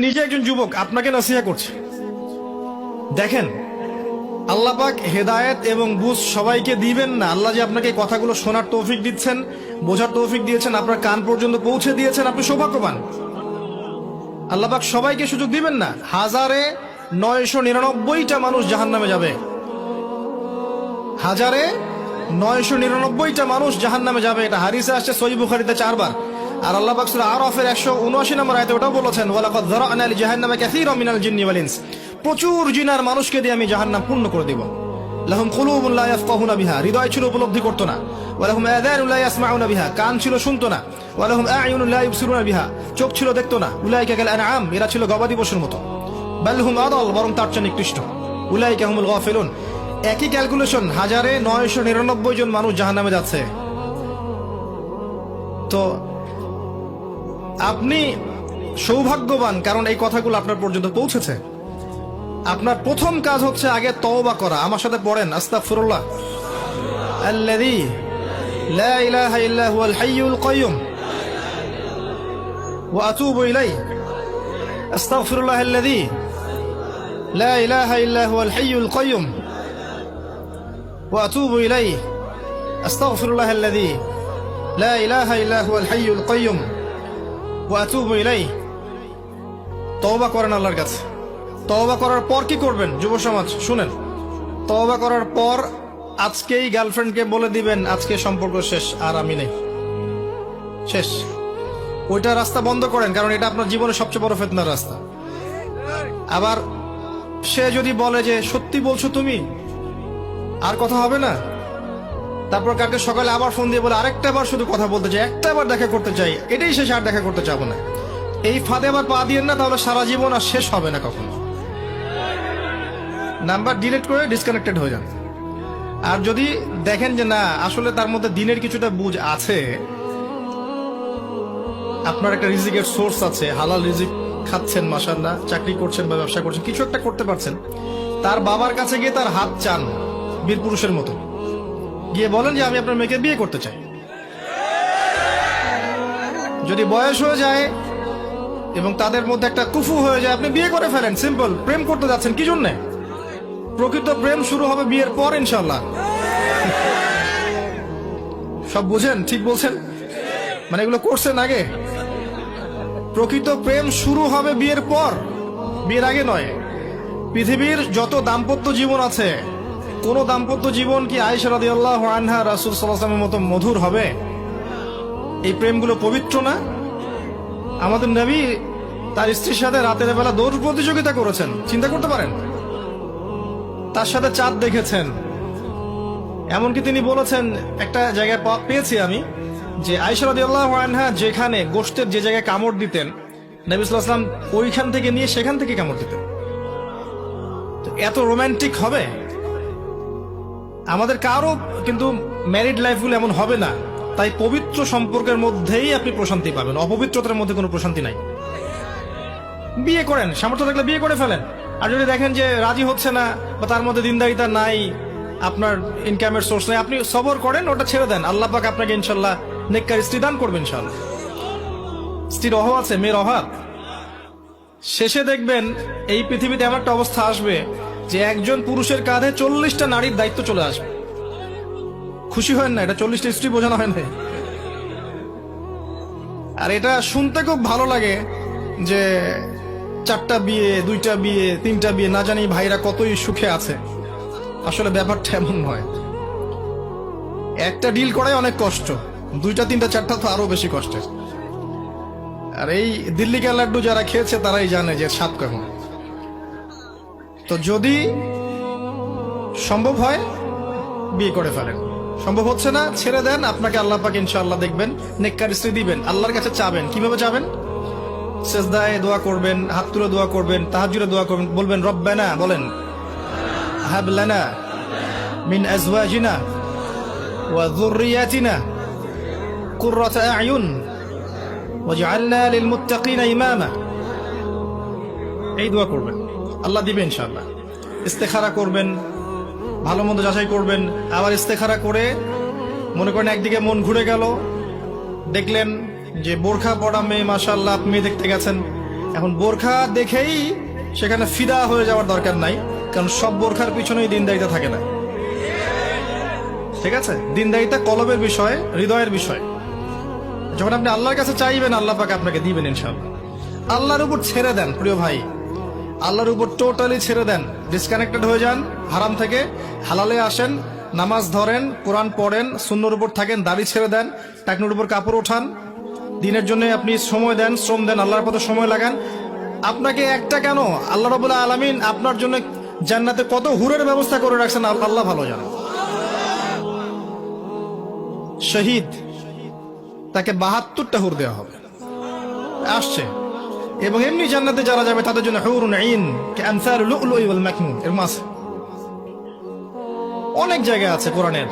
নিজে একজন যুবক, আপনাকে নসিহত করছি। দেখেন, আল্লাহ পাক হেদায়েত এবং বুঝ সবাইকে দিবেন না। আল্লাহ যে আপনাকে কথাগুলো শোনার তৌফিক দিচ্ছেন, বোঝার তৌফিক দিয়েছেন, আপনার কান পর্যন্ত পৌঁছে দিয়েছেন, আপনি সৌভাগ্যবান। আল্লাহ পাক সবাইকে সুযোগ দিবেন না। 1999টা মানুষ জাহান্নামে যাবে, 1999টা মানুষ জাহান্নামে যাবে। এটা হাদিসে আসছে সহিহ বুখারীতে 4 বার। আর আল্লাহ পাক সূরা আরাফের 179 নম্বর আয়াতে ওটাও বলেছেন, ওয়ালাকাদ যারা'না লিজাহান্নামা কাসীরাম মিনাল জিন্নি ওয়াল ইনস। প্রচুর জিন আর মানুষকে দিয়ে আমি জাহান্নাম পূর্ণ করে দেব। লাহুম কুলুবুন লা ইয়াফকাহুনা বিহা, হৃদয় ছিল উপলব্ধি করতো না। ওয়ালাহুম আযানুন লা ইয়াসমাউনা বিহা, কান ছিল শুনতো না। ওয়ালাহুম আ'য়ুনুন লা ইবসিরুনা বিহা, চোখ ছিল দেখতো না। উলাইকা কাল আনআম, এরা ছিল গবাদি পশুর মতো। বাল হুম আদাল, বরং তার চেয়ে নিকৃষ্ট। উলাইকা হুমুল গাফিলুন। একই ক্যালকুলেশন, 1999 জন মানুষ জাহান্নামে যাচ্ছে। তো আপনি সৌভাগ্যবান, কারণ এই কথাগুলো আপনার পর্যন্ত পৌঁছেছে। আপনার প্রথম কাজ হচ্ছে আগে তওবা করা। আমার সাথে পড়েন, আস্তাগফিরুল্লাহ আল্লাযী লা ইলাহা ইল্লা হুয়াল হাইয়ুল কাইয়্যুম ওয়া আতুবু ইলাইহি। আস্তাগফিরুল্লাহ আল্লাযী লা ইলাহা ইল্লা হুয়াল হাইয়ুল কাইয়্যুম ওয়া আতুবু ইলাইহি। আস্তাগফিরুল্লাহ আল্লাযী লা ইলাহা ইল্লা হুয়াল হাইয়ুল কাইয়্যুম ওয়া আতুবু ইলাইহি। তওবা করেন আল্লাহর কাছে। তওবা করার পর কি করবেন যুব সমাজ শুনেন? তওবা করার পর আজকেই গার্লফ্রেন্ডকে বলে দিবেন, আজকে সম্পর্ক শেষ, আর আমি নেই, শেষ। ওইটা রাস্তা বন্ধ করেন, কারণ এটা আপনার জীবনের সবচেয়ে বড় ফিতনার রাস্তা। আবার সে যদি বলে যে সত্যি বলছো তুমি, আর কথা হবে না, তারপর কালকে সকালে আবার ফোন দিয়ে বলে আরেকটা বার শুধু কথা বলতে চাই, একটা বার দেখা করতে চাই, এটাই শেষ, আর দেখা করতে চাবো না। এই ফাঁদে আবার পা দিয়েন না, তাহলে সারা জীবন আর শেষ হবে না কখনো। নাম্বার ডিলিট করে ডিসকানেক্টেড হয়ে যান। আর যদি দেখেন যে না, আসলে তার মধ্যে দিনের কিছুটা বুঝ আছে, আপনার একটা রিজিকের সোর্স আছে, হালাল রিজিক খাচ্ছেন, মাশাআল্লাহ, চাকরি করছেন বা ব্যবসা করছেন, কিছু একটা করতে পারছেন, তার বাবার কাছে গিয়ে তার হাত চান বীর পুরুষের মতো, গিয়ে বলেন যে আমি আপনার মেয়েকে বিয়ে করতে চাই। যদি বয়স হয়ে যায় এবং তাদের মধ্যে একটা কুফু হয়ে যায়, আপনি বিয়ে করে ফেলেন। সিম্পল। প্রেম করতে যাচ্ছেন কি জন্যে? প্রকৃত প্রেম শুরু হবে বিয়ের পর ইনশাল্লাহ। সব বুঝেন? ঠিক বলছেন? মানে এগুলো করছেন আগে? প্রকৃত প্রেম শুরু হবে বিয়ের পর, বিয়ের আগে নয়। পৃথিবীর যত দাম্পত্য জীবন আছে, কোন দাম্পত্য জীবন কি আয়েশা রাদিয়াল্লাহু আনহা রাসূল সাল্লাল্লাহু আলাইহি ওয়াসাল্লামের মতো মধুর হবে? এই প্রেমগুলো পবিত্র না? আমাদের নবী তার স্ত্রীর সাথে রাতের বেলা দৌড় প্রতিযোগিতা করেছেন, চিন্তা করতে পারেন। তার সাথে চাঁদ দেখেছেন। এমনকি তিনি বলেছেন, একটা জায়গায় পেয়েছি আমি, যে আয়েশা রাদিয়াল্লাহু আনহা যেখানে গোশতের যে জায়গায় কামড় দিতেন, নবী সাল্লাল্লাহু আলাইহি ওয়াসাল্লাম ওইখান থেকে নিয়ে সেখান থেকে কামড় দিতেন। তো এত রোমান্টিক হবে? আমাদের কারো কিন্তু ম্যারিড লাইফগুলো এমন হবে না। তাই পবিত্র সম্পর্কের মধ্যেই আপনি প্রশান্তি পাবেন, অপবিত্রতার মধ্যে কোনো প্রশান্তি নাই। বিয়ে করেন, সামর্থ্য থাকলে বিয়ে করে ফেলেন। আর যদি দেখেন যে রাজি হচ্ছে না বা তার মধ্যে দিনদারিতা নাই, আপনার ইনকামের সোর্স নাই, আপনি সবর করেন, ওটা ছেড়ে দেন। আল্লাহ পাক আপনাকে ইনশাল্লাহ নেককার স্ত্রী দান করবেন ইনশাল্লাহ। স্ত্রীর অভাব আছে, মেয়ের অভাব। শেষে দেখবেন এই পৃথিবীতে এমন একটা অবস্থা আসবে যে একজন পুরুষের কাঁধে 40টা নারীর দায়িত্ব চলে আসবে। খুশি হয় না? এটা 40টা স্ত্রী বোঝানো হয় না। আর এটা শুনতে খুব ভালো লাগে যে 4টা বিয়ে, 2টা বিয়ে, 3টা বিয়ে, না জানি ভাইরা কতই সুখে আছে। আসলে ব্যাপারটা এমন নয়। একটা ডিল করাই অনেক কষ্ট, 2টা 3টা 4টা তো আরো বেশি কষ্টের। আর এই দিল্লি কা লাড্ডু যারা খেয়েছে তারাই জানে যে স্বাদ কেমন। তো যদি সম্ভব হয় বিয়ে করে ফেলেন, সম্ভব হচ্ছে না ছেড়ে দেন। আপনাকে আল্লাহ পাক ইনশাআল্লাহ দেখবেন নেককার স্ত্রী দিবেন। আল্লাহর কাছে চাবেন। কিভাবে চাবেন? সেজদায় দোয়া করবেন, হাত তুলে দোয়া করবেন, তাহাজ্জুদে দোয়া করবেন, বলবেন রব্বানা, বলেন হাব লানা মিন আজওয়াজিনা ওয়া যুররিয়াতিনা কুররাতা আ'য়ুন ওয়াজআলনা লিল মুত্তাকিনা ইমামা। এই দোয়া করবেন, আল্লাহ দিবেন ইনশাআল্লাহ। ইস্তেখারা করবেন, ভালো মন্দ যাচাই করবেন। আবার ইস্তেখারা করে মনে করেন একদিকে মন ঘুরে গেল, দেখলেন যে বোরখা পড়া মেয়ে, মাশাআল্লাহ, আপনি দেখতে গেছেন, এখন বোরখা দেখেই সেখানে ফিদা হয়ে যাওয়ার দরকার নাই, কারণ সব বোরখার পিছনেই দিনদারিতা থাকে না। ঠিক আছে, দিনদারিতা কলবের বিষয়, হৃদয়ের বিষয়। যখন আপনি আল্লাহর কাছে চাইবেন, আল্লাহ পাক আপনাকে দিবেন ইনশাআল্লাহ। আল্লাহর উপর ছেড়ে দেন প্রিয় ভাই, আল্লাহর উপর টোটালি ছেড়ে দেন। ডিসকানেক্টেড হয়ে যান হারাম থেকে, হালালে আসেন, নামাজ ধরেন, কোরআন পড়েন, সুন্নর উপর থাকেন, দাড়ি ছেড়ে দেন, টাকনুর উপর কাপড় ওঠান, দিনের জন্য আপনি সময় দেন, শ্রম দেন, আল্লাহর পথে সময় লাগান। আপনাকে একটা কেন, আল্লাহ রাব্বুল আলামিন আপনার জন্য জান্নাতে কত হুরের ব্যবস্থা করে রাখছেন আল্লাহ ভালো জানেন। শহীদ, তাকে 72টা হুর দেওয়া হবে, আসছে। এবং এমনি জান্নাতে যারা যাবে তাদের জন্য হুরুন আইন কামসালুল লুলুই ওয়াল মাকনুন, এর মাস অনেক জায়গা আছে কোরআনের।